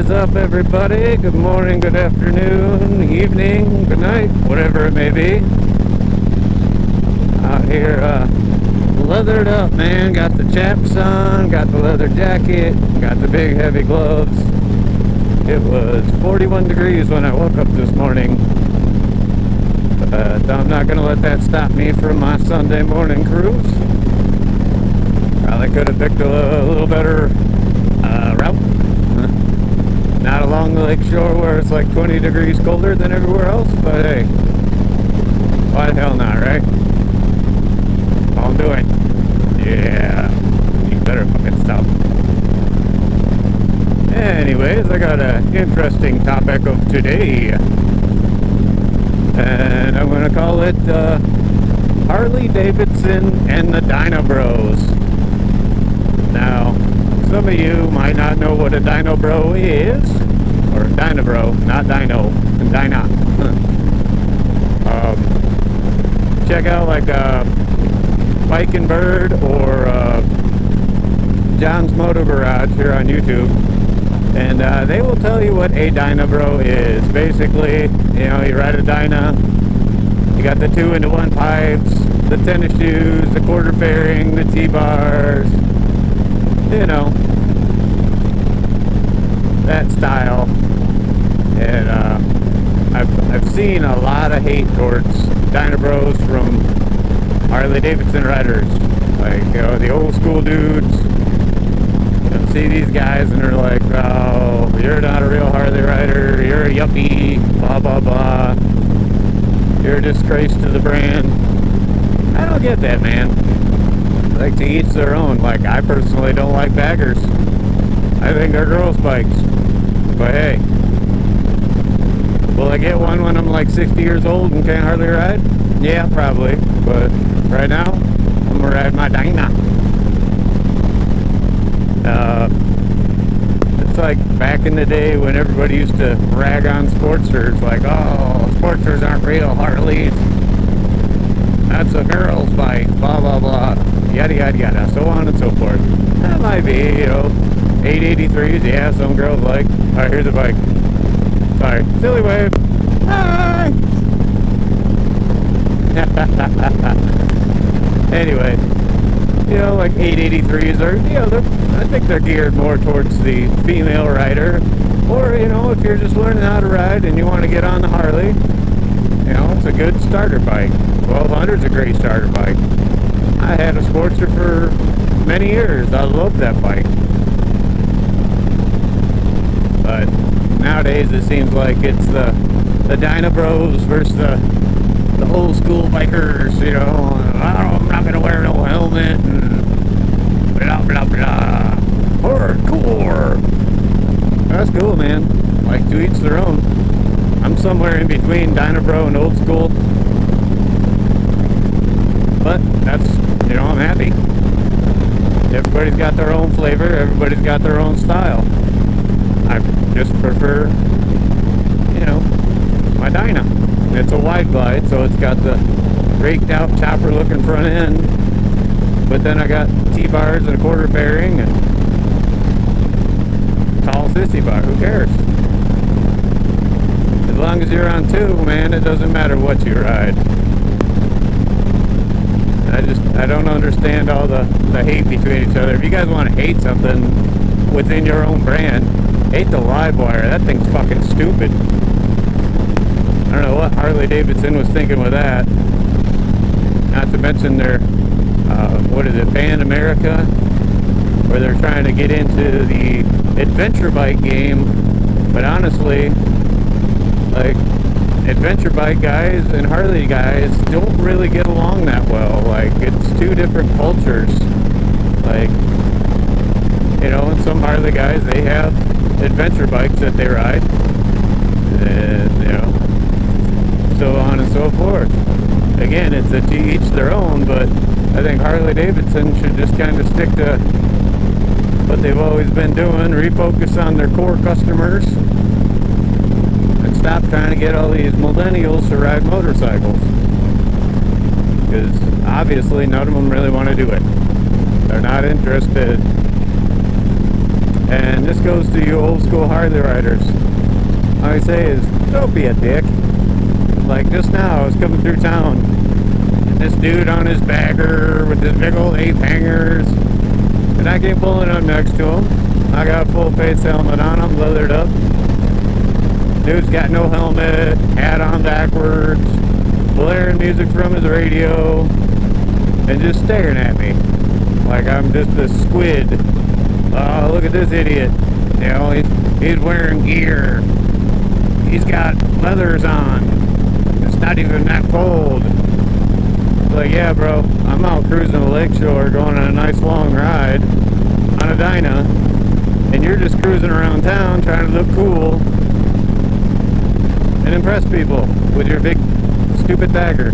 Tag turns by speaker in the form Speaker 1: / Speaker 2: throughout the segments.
Speaker 1: is up, everybody? Good morning, good afternoon, evening, good night, whatever it may be. Out here, leathered up, man. Got the chaps on, got the leather jacket, got the big heavy gloves. It was 41 degrees when I woke up this morning. But I'm not going to let that stop me from my Sunday morning cruise. Probably could have picked a little better route. Not along the lake shore where it's like 20 degrees colder than everywhere else, but hey, why the hell not, right? I'll do it. Yeah, you better fucking stop. Anyways, I got an interesting topic of today, and I'm going to call it Harley Davidson and the Dyna Bros. Now, some of you might not know what a dyno bro is, or dyna bro, not dyno, and dyna. Check out like Bike and Bird or John's Moto Garage here on YouTube, and they will tell you what a dyna bro is. Basically, you know, you ride a dyna, you got the 2-in-1 pipes, the tennis shoes, the quarter fairing, the T-bars, you know, that style. And I've seen a lot of hate towards dyna bros from Harley Davidson riders, like, you know, the old school dudes. You see these guys and they're like, oh, you're not a real Harley rider, you're a yuppie, blah blah blah, you're a disgrace to the brand. I don't get that, man. Like, to each their own. Like, I personally don't like baggers. I think they're girls' bikes. But hey, will I get one when I'm like 60 years old and can't hardly ride? Yeah, probably. But right now, I'm gonna ride my Dyna. It's like back in the day when everybody used to rag on Sportsters, like, oh, Sportsters aren't real Harleys. That's a girl's bike, blah blah blah, yada yada yada, so on and so forth. That might be, you know, 883s, yeah, some girls like. Alright, here's a bike. Sorry, silly wave. Hi! Anyway, you know, like 883s are, you know, I think they're geared more towards the female rider. Or, you know, if you're just learning how to ride and you want to get on the Harley, you know, it's a good starter bike. 1200's a great starter bike. I had a Sportster for many years. I loved that bike. But nowadays it seems like it's the Dyna Bros versus the old school bikers, you know. Oh, I'm not gonna wear no helmet and blah blah blah. Hardcore. That's cool, man. Like, to each their own. I'm somewhere in between Dyna Bro and old school. But that's, you know, I'm happy. Everybody's got their own flavor, everybody's got their own style. I just prefer, you know, my Dyna. It's a wide glide, so it's got the raked out chopper looking front end, but then I got T-bars and a quarter fairing and tall sissy bar. Who cares? As long as you're on two, man, it doesn't matter what you ride. I don't understand all the hate between each other. If you guys want to hate something within your own brand, hate the live wire. That thing's fucking stupid. I don't know what Harley Davidson was thinking with that. Not to mention their, what is it, Pan America, where they're trying to get into the adventure bike game. But honestly, like, adventure bike guys and Harley guys don't really get along that well. Like, it's two different cultures. Like, you know, and some Harley guys, they have adventure bikes that they ride, and, you know, so on and so forth. Again, it's a to each their own, but I think Harley Davidson should just kind of stick to what they've always been doing, refocus on their core customers, and stop trying to get all these millennials to ride motorcycles, because obviously none of them really want to do it. They're not interested And this goes to you old school Harley riders. All I say is, don't be a dick. Like just now, I was coming through town, and this dude on his bagger with his big old ape hangers, and I came pulling up next to him. I got a full face helmet on, I'm leathered up. Dude's got no helmet, hat on backwards, blaring music from his radio, and just staring at me like I'm just a squid. Oh, look at this idiot. You know, he's wearing gear. He's got leathers on. It's not even that cold. It's like, yeah, bro, I'm out cruising the lakeshore going on a nice long ride on a dyna, and you're just cruising around town trying to look cool and impress people with your big, stupid bagger.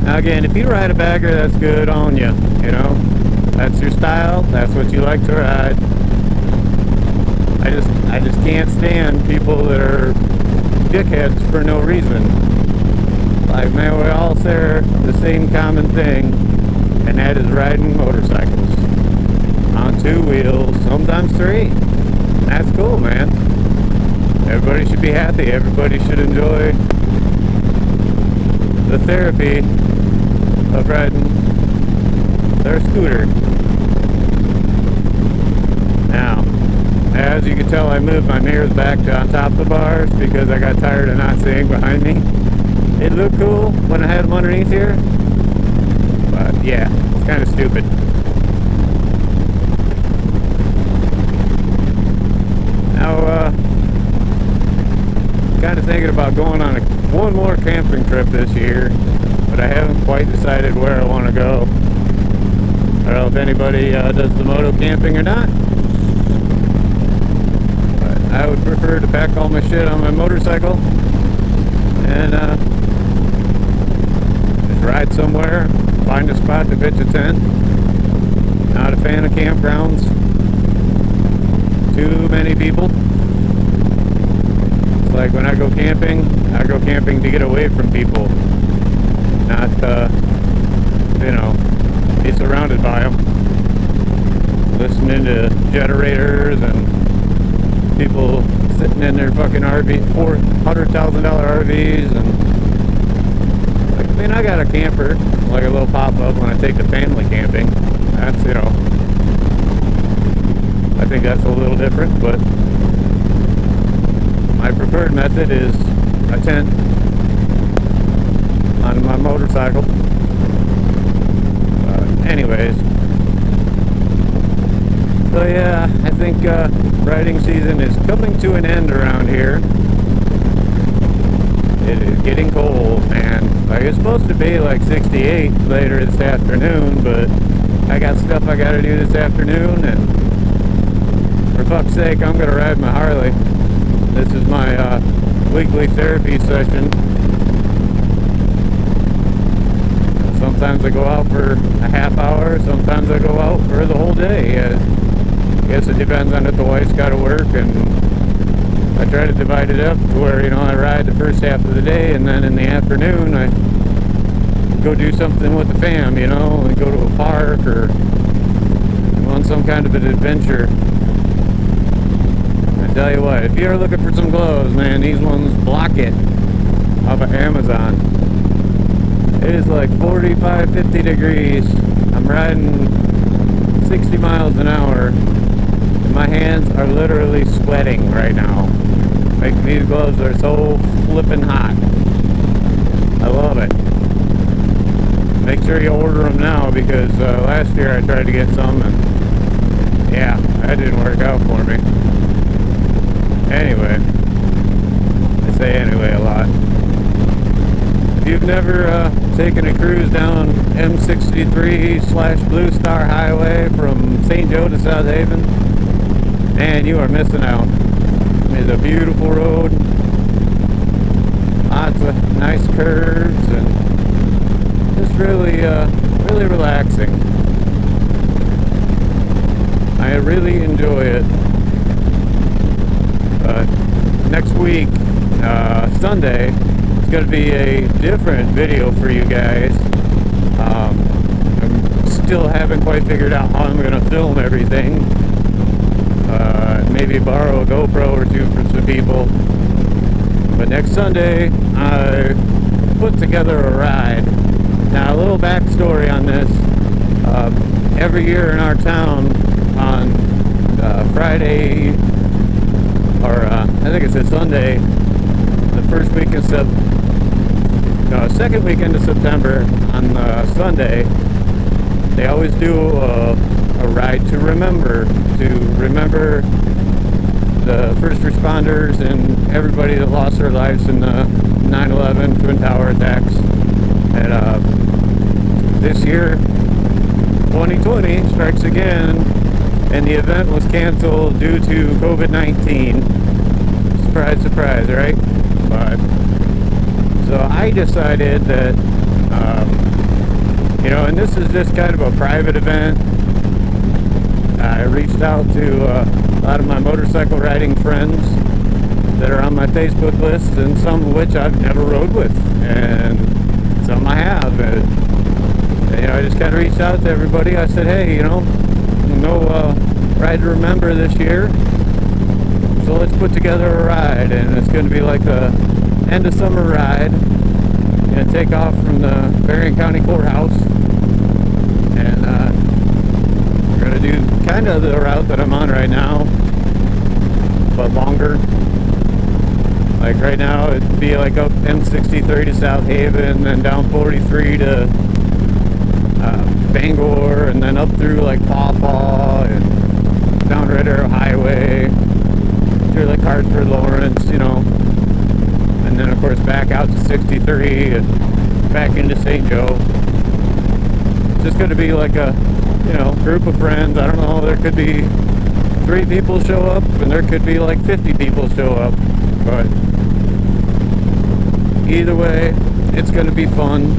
Speaker 1: Now again, if you ride a bagger, that's good on you, you know? That's your style, that's what you like to ride. I just can't stand people that are dickheads for no reason. Like, man, we all share the same common thing, and that is riding motorcycles on two wheels, sometimes three. That's cool, man. Everybody should be happy. Everybody should enjoy the therapy of riding their scooter. Now, as you can tell, I moved my mirrors back to on top of the bars because I got tired of not seeing behind me. It looked cool when I had them underneath here, but yeah, it's kind of stupid. Now, kind of thinking about going on one more camping trip this year, but I haven't quite decided where I want to go. I don't know if anybody does the moto camping or not. I would prefer to pack all my shit on my motorcycle and just ride somewhere, find a spot to pitch a tent. Not a fan of campgrounds. Too many people. It's like when I go camping to get away from people. Not, you know, be surrounded by them. Listening to generators and people sitting in their fucking RV, $400,000 RVs, and like, I mean, I got a camper, like a little pop-up when I take the family camping. That's, you know, I think that's a little different, but my preferred method is a tent on my motorcycle. Anyways, so yeah, I think riding season is coming to an end around here. It is getting cold, man. Like, it's supposed to be like 68 later this afternoon, but I got stuff I gotta do this afternoon, and for fuck's sake, I'm gonna ride my Harley. This is my weekly therapy session. Sometimes I go out for a half hour, sometimes I go out for the whole day. I guess it depends on if the wife's got to work, and I try to divide it up to where, you know, I ride the first half of the day, and then in the afternoon I go do something with the fam, you know, and go to a park or go on some kind of an adventure. I tell you what, if you're looking for some gloves, man, these ones Block It off of Amazon. It is like 45, 50 degrees. I'm riding 60 miles an hour. And my hands are literally sweating right now. Like, these gloves are so flippin' hot. I love it. Make sure you order them now, because last year I tried to get some, and yeah, that didn't work out for me. Anyway, I say anyway a lot. If you've never taken a cruise down M63/Blue Star Highway from St. Joe to South Haven, man, you are missing out. It's a beautiful road, lots of nice curves, and just really, really relaxing. I really enjoy it. Next week, Sunday, it's going to be a different video for you guys. I still haven't quite figured out how I'm going to film everything. Maybe borrow a GoPro or two from some people. But next Sunday, I put together a ride. Now, a little backstory on this. Every year in our town on Friday, or I think it's a Sunday, the first week of second weekend of September on Sunday, they always do a ride to remember the first responders and everybody that lost their lives in the 9/11 Twin Tower attacks. And this year, 2020 strikes again, and the event was canceled due to COVID-19. Surprise, surprise, right? But so I decided that, and this is just kind of a private event. I reached out to a lot of my motorcycle riding friends that are on my Facebook list, and some of which I've never rode with, and some I have. And, I just kind of reached out to everybody. I said, hey, no ride to remember this year, so let's put together a ride, and it's going to be like a end of summer ride. Going to take off from the Berrien County Courthouse, and we're going to do kind of the route that I'm on right now, but longer. Like right now, it'd be like up M63 to South Haven, then down 43 to Bangor, and then up through like Paw Paw, and down Red Arrow Highway, through like Hartford, Lawrence, and then of course back out to 63 and back into St. Joe. It's just going to be like a, group of friends. I don't know, there could be 3 people show up, and there could be like 50 people show up, but either way, it's going to be fun.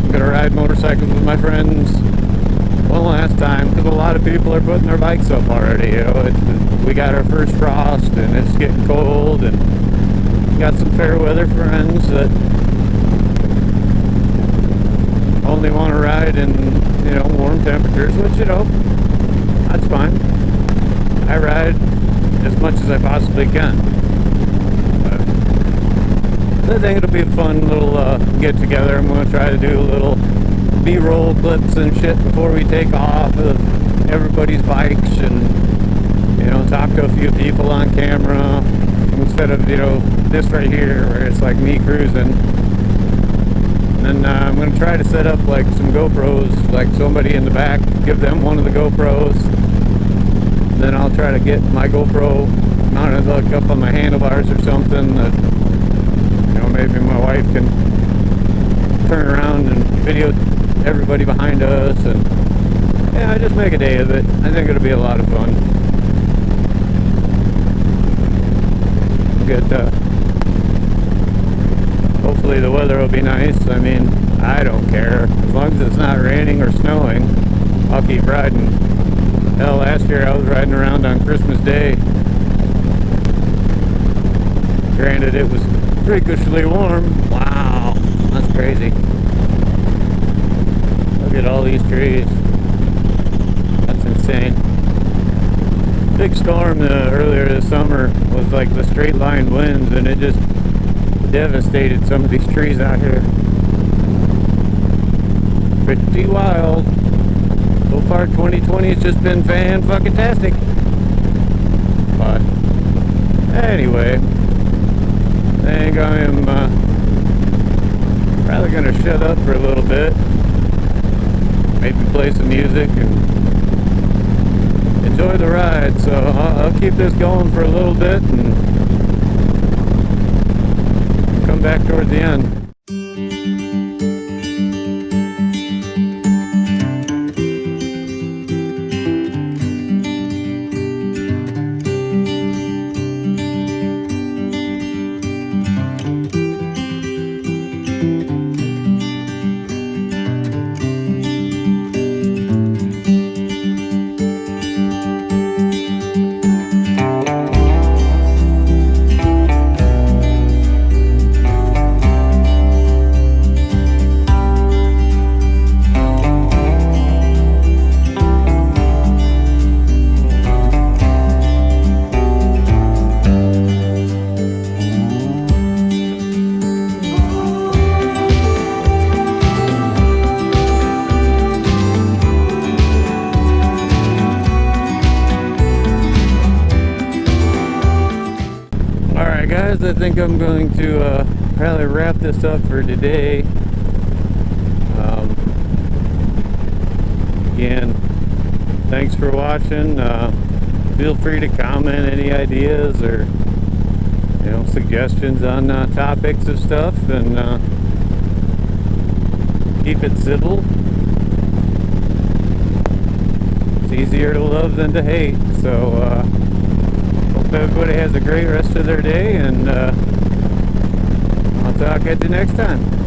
Speaker 1: I'm going to ride motorcycles with my friends one last time, because a lot of people are putting their bikes up already. We got our first frost, and it's getting cold, and got some fair weather friends that only want to ride in, warm temperatures, which, that's fine. I ride as much as I possibly can. But I think it'll be a fun little get together. I'm going to try to do a little B-roll clips and shit before we take off of everybody's bikes, and talk to a few people on camera instead of this right here where it's like me cruising. And then I'm going to try to set up like some GoPros, like somebody in the back, give them one of the GoPros. And then I'll try to get my GoPro mounted like up on my handlebars or something that maybe my wife can turn around and video everybody behind us, and just make a day of it. I think it'll be a lot of fun. Good. Hopefully the weather will be nice. I mean, I don't care. As long as it's not raining or snowing, I'll keep riding. Hell, last year I was riding around on Christmas Day. Granted, it was freakishly warm. Wow, that's crazy. Look at all these trees. That's insane. Big storm earlier this summer was like the straight line winds, and it just devastated some of these trees out here. Pretty wild. So far 2020 has just been fan-fucking-tastic. But anyway, I think I am probably going to shut up for a little bit. Maybe play some music and enjoy the ride. So I'll keep this going for a little bit and come back toward the end. think I'm going to probably wrap this up for today. Again, thanks for watching. Feel free to comment any ideas or suggestions on topics of stuff, and keep it civil. It's easier to love than to hate. So hope everybody has a great rest of their day, and I'll talk at you next time.